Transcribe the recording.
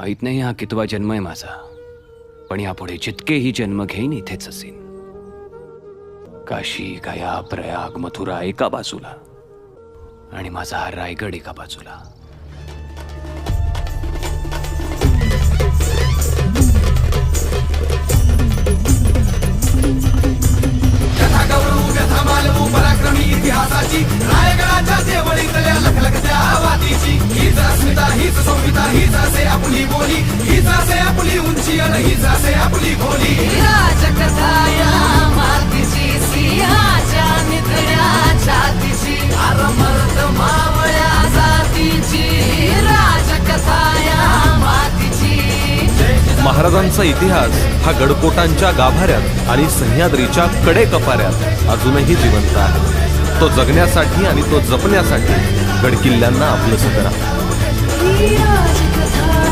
माहित नाही हा कितवा जन्म आहे माझा, पण यापुढे जितकेही जन्म घेईन इथेच असेन. काशी, गया, प्रयाग, मथुरा एका बाजूला आणि माझा हा रायगड एका बाजूला. पराक्रमी इतिहासाची रायगडाच्या देवळीतल्या लखलखत्या आवातीची हीच अस्मिता, हीच संहिता, हीच असे आपली बोली, हीच असे आपली उंची आणि हीच असे आपली खोली. राजकथा या मातीची, सिंहाच्या निधड्या छातीची, अरमर्द मावळ्या जातीची. राजकथा या मातीची. महाराजांचा इतिहास हा गडकोटांच्या गाभाऱ्यात आणि सह्याद्रीच्या कडेकपाऱ्यात अजूनही जिवंत आहे. तो जगण्यासाठी आणि तो जपण्यासाठी गडकिल्ल्यांना आपलंसं करा.